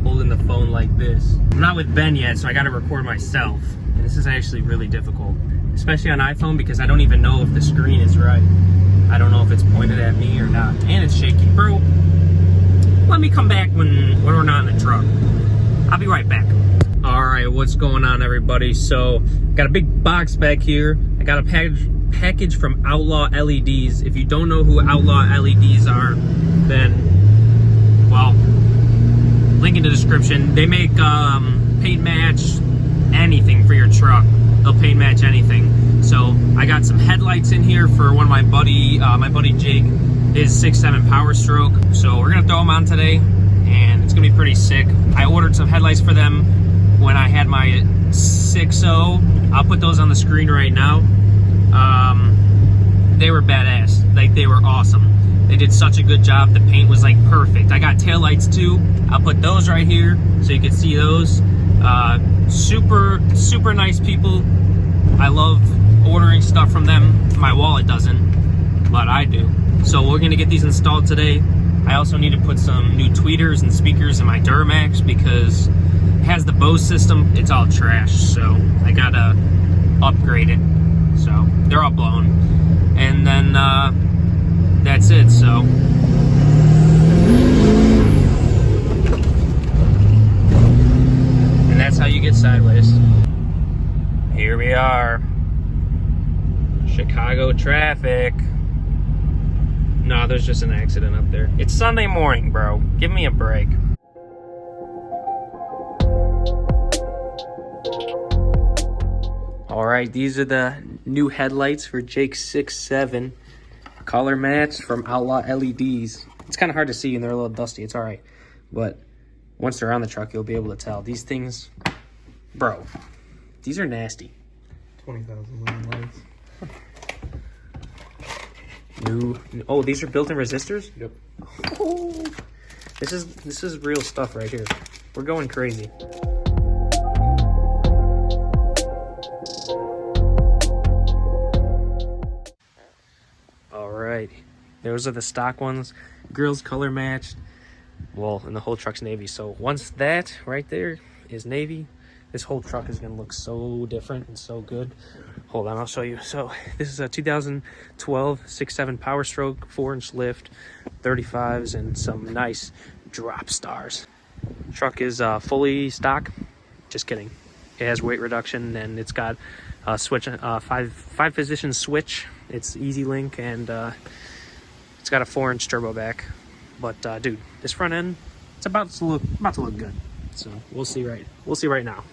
holding the phone like this. I'm not with Ben yet, so I gotta record myself. And this is actually really difficult, especially on iPhone, because I don't even know if the screen is right. I don't know if it's pointed at me or not. And it's shaky. Bro, let me come back when we're not in the truck. I'll be right back. All right, what's going on, everybody? So, got a big box back here. I got a package from Outlaw LEDs. If you don't know who Outlaw LEDs are, then, well, link in the description. They make paint match anything for your truck. They'll paint match anything. So I got some headlights in here for one of my buddy Jake, his 6.7 Power Stroke. So we're gonna throw them on today, and it's gonna be pretty sick. I ordered some headlights for them when I had my 6.0. I'll put those on the screen right now. They were badass. Like, they were awesome. They did such a good job. The paint was like perfect. I got taillights too. I'll put those right here so you can see those. Super nice people. I love ordering stuff from them. My wallet doesn't, but I do. So we're gonna get these installed today. I also need to put some new tweeters and speakers in my Duramax because it has the Bose system. It's all trash, so I gotta upgrade it. So they're all blown. And then that's it. So and that's how you get sideways. Here we are. Chicago traffic. No, there's just an accident up there. It's Sunday morning, bro. Give me a break. All right, these are the new headlights for Jake's 6.7. Color match from Outlaw LEDs. It's kind of hard to see and they're a little dusty. It's all right. But once they're on the truck, you'll be able to tell. These things, bro, these are nasty. 20,000 lights. New. Oh, these are built-in resistors? Yep. Oh, this is real stuff right here. We're going crazy. All right, those are the stock ones. Grills color matched. Well, and the whole truck's navy. So once that right there is navy, this whole truck is gonna look so different and so good. Hold on, I'll show you. So this is a 2012 6.7 Power Stroke, 4-inch lift, 35s, and some nice drop stars. Truck is fully stock. Just kidding. It has weight reduction and it's got a switch, five position switch. It's easy link and it's got a 4-inch turbo back. But dude, this front end, it's about to look good. So we'll see right now.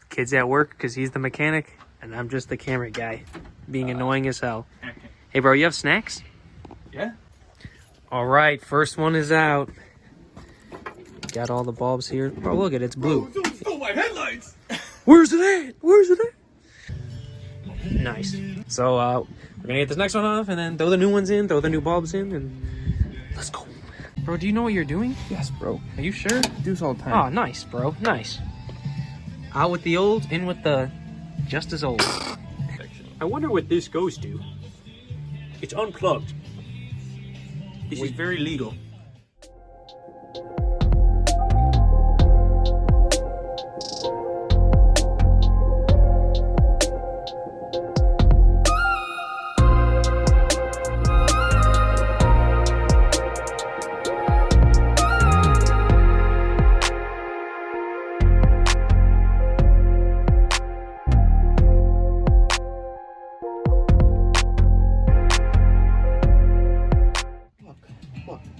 Kid's at work because he's the mechanic and I'm just the camera guy, being annoying as hell. Hey bro, you have snacks? Yeah. All right, first one is out. Got all the bulbs here. Bro, look at it, it's blue. Don't steal my headlights! Where's it at? Where's it at? Nice. So we're gonna get this next one off and then throw the new ones in, throw the new bulbs in, and let's go. Bro, do you know what you're doing? Yes, bro. Are you sure? I do this all the time. Oh, nice, bro. Nice. Out with the old, in with the just as old. I wonder what this goes to. It's unplugged. This is very legal.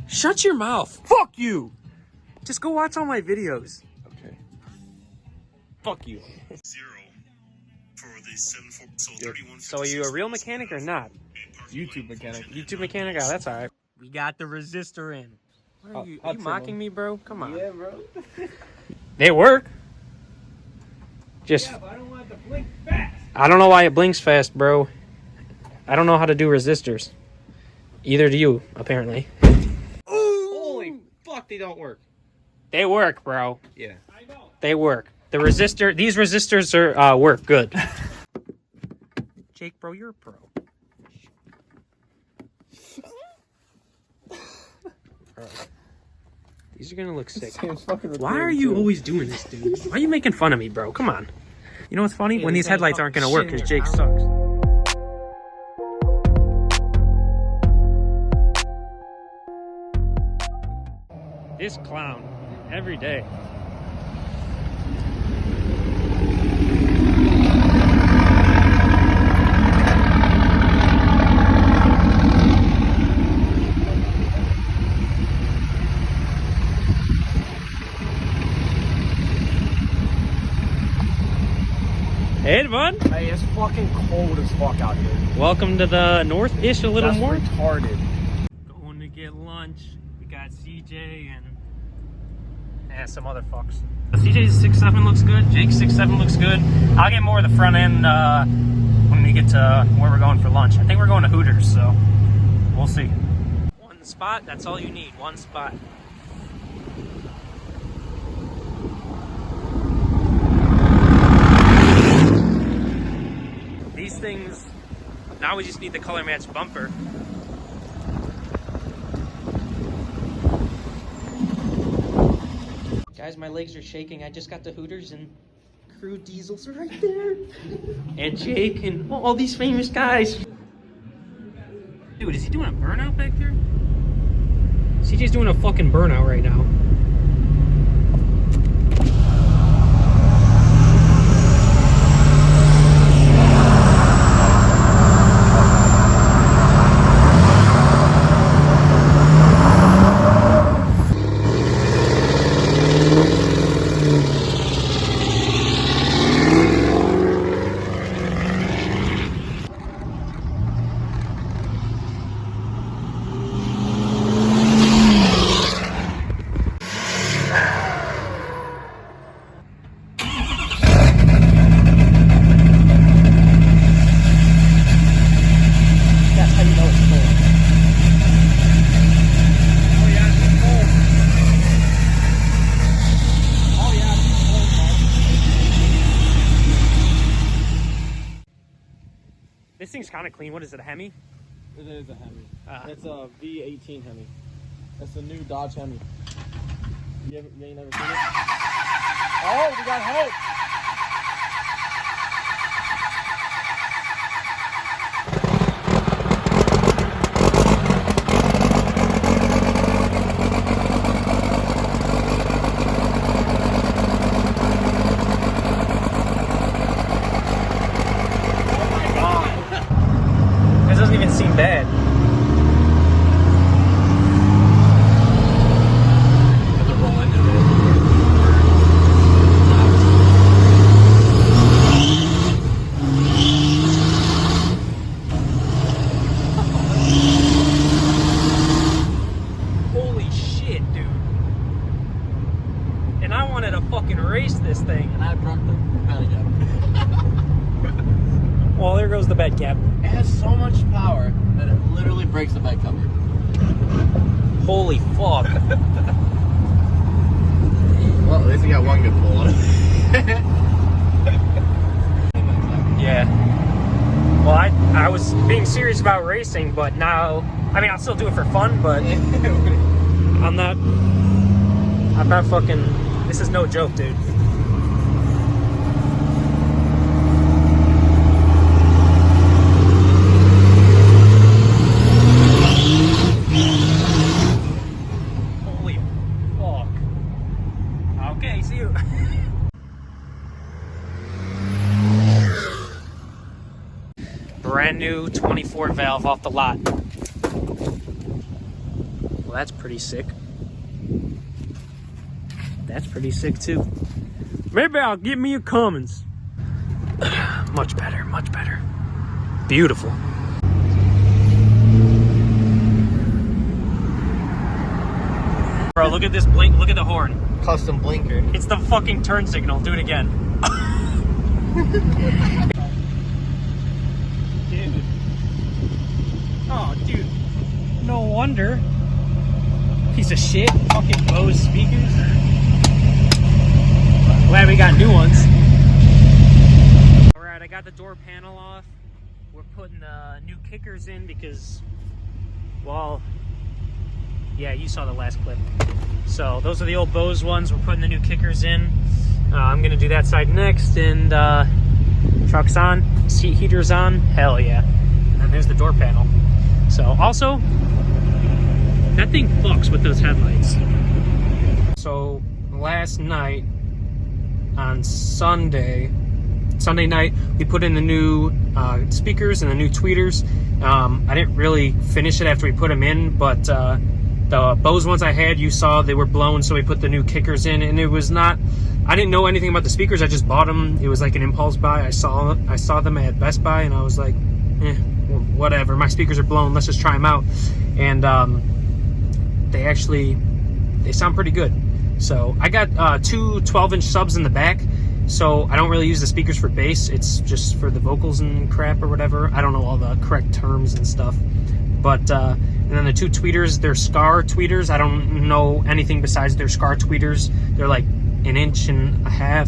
Shut your mouth. Fuck you! Just go watch all my videos. Okay. Fuck you. 0 for the 7 so 31. So are you a real mechanic or not? YouTube mechanic. YouTube mechanic? Oh, that's all right. We got the resistor in. What are you mocking me, bro? Come on. Yeah, bro. They work. Just. Yeah, but I don't want it to blink fast. I don't know why it blinks fast, bro. I don't know how to do resistors. Either do you, apparently. Holy fuck, they don't work. They work, bro. Yeah. I know. They work. The resistor, these resistors are work good. Jake, bro, you're a pro. These are gonna look sick. Sam's fucking Why are recording, you too. always doing this, dude? Why are you making fun of me, bro? Come on. You know what's funny? Yeah, When this these guy's headlights aren't gonna talking work shit because in your Jake camera. sucks. This clown, every day. Hey, bud. Hey, it's fucking cold as fuck out here. Welcome to the north-ish a little That's more. retarded. Going to get lunch. We got CJ and some other fucks. CJ's 6'7" looks good. Jake's 6'7" looks good. I'll get more of the front end when we get to where we're going for lunch. I think we're going to Hooters, so we'll see. One spot, that's all you need. One spot. These things, now we just need the color match bumper. Guys, my legs are shaking. I just got the Hooters and Crew Diesel's right there. And Jake and all these famous guys. Dude, is he doing a burnout back there? CJ's doing a fucking burnout right now. This thing's kind of clean. What is it, a Hemi? It is a Hemi. It's a V18 Hemi. It's a new Dodge Hemi. You ain't never seen it? Oh, we got help! This doesn't even seem bad. Holy shit, dude. And I wanted to fucking race this thing. And I broke the belly gap. Well, there goes the bed cap. It has so much power that it literally breaks the bed cover. Holy fuck. Well, at least we got one good pull on it. Yeah. Well, I was being serious about racing, but now, I mean, I'll still do it for fun, but I'm not fucking, this is no joke, dude. Holy fuck. Okay, see you. Brand new 24 valve off the lot. Well, that's pretty sick. That's pretty sick too. Maybe I'll get me a Cummins. Much better, much better. Beautiful. Bro, look at this blink, look at the horn. Custom blinker. It's the fucking turn signal. Do it again. Dude. Oh, dude. No wonder. Piece of shit. Fucking Bose speakers. Glad we got new ones. Alright, I got the door panel off. We're putting the new kickers in because, well, yeah, you saw the last clip. So those are the old Bose ones. We're putting the new kickers in. I'm gonna do that side next, and truck's on, seat heater's on, hell yeah. And then there's the door panel. So also, that thing fucks with those headlights. So last night, on Sunday night, we put in the new speakers and the new tweeters. I didn't really finish it after we put them in, but the Bose ones I had, you saw they were blown, so we put the new kickers in, and it was not, I didn't know anything about the speakers. I just bought them. It was like an impulse buy. I saw them at Best Buy, and I was like, whatever. My speakers are blown. Let's just try them out. And they sound pretty good. So I got two 12-inch subs in the back. So I don't really use the speakers for bass. It's just for the vocals and crap or whatever. I don't know all the correct terms and stuff. But and then the two tweeters, they're Scar tweeters. I don't know anything besides their Scar tweeters. They're like 1.5 inch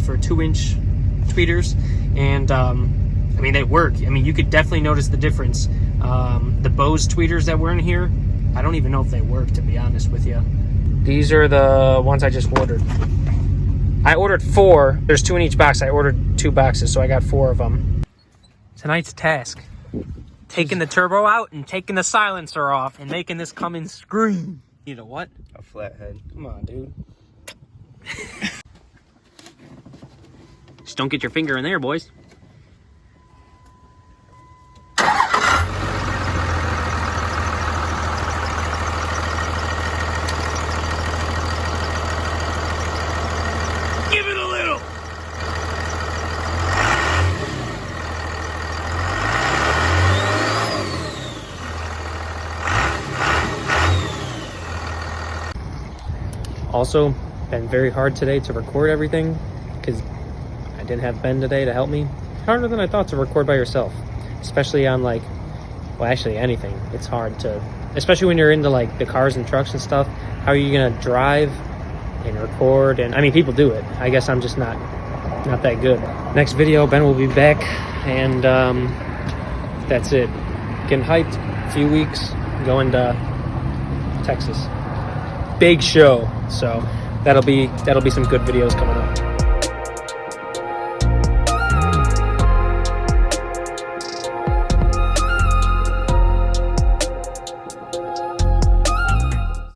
or 2-inch tweeters, and I mean, they work. I mean, you could definitely notice the difference. The Bose tweeters that were in here, I don't even know if they work, to be honest with you. These are the ones I just ordered. I ordered 4. There's 2 in each box. I ordered 2 boxes, so I got 4 of them. Tonight's task: taking the turbo out and taking the silencer off and making this come in scream. You know what? A flathead. Come on, dude. Just don't get your finger in there, boys. Give it a little. Also, been very hard today to record everything because I didn't have Ben today to help me. Harder than I thought to record by yourself, especially on like, well, actually anything. It's hard to, especially when you're into like the cars and trucks and stuff. How are you gonna drive and record? And I mean, people do it. I guess I'm just not that good. Next video, Ben will be back, and that's it. Getting hyped. A few weeks, going to Texas. Big show. So that'll be some good videos coming up.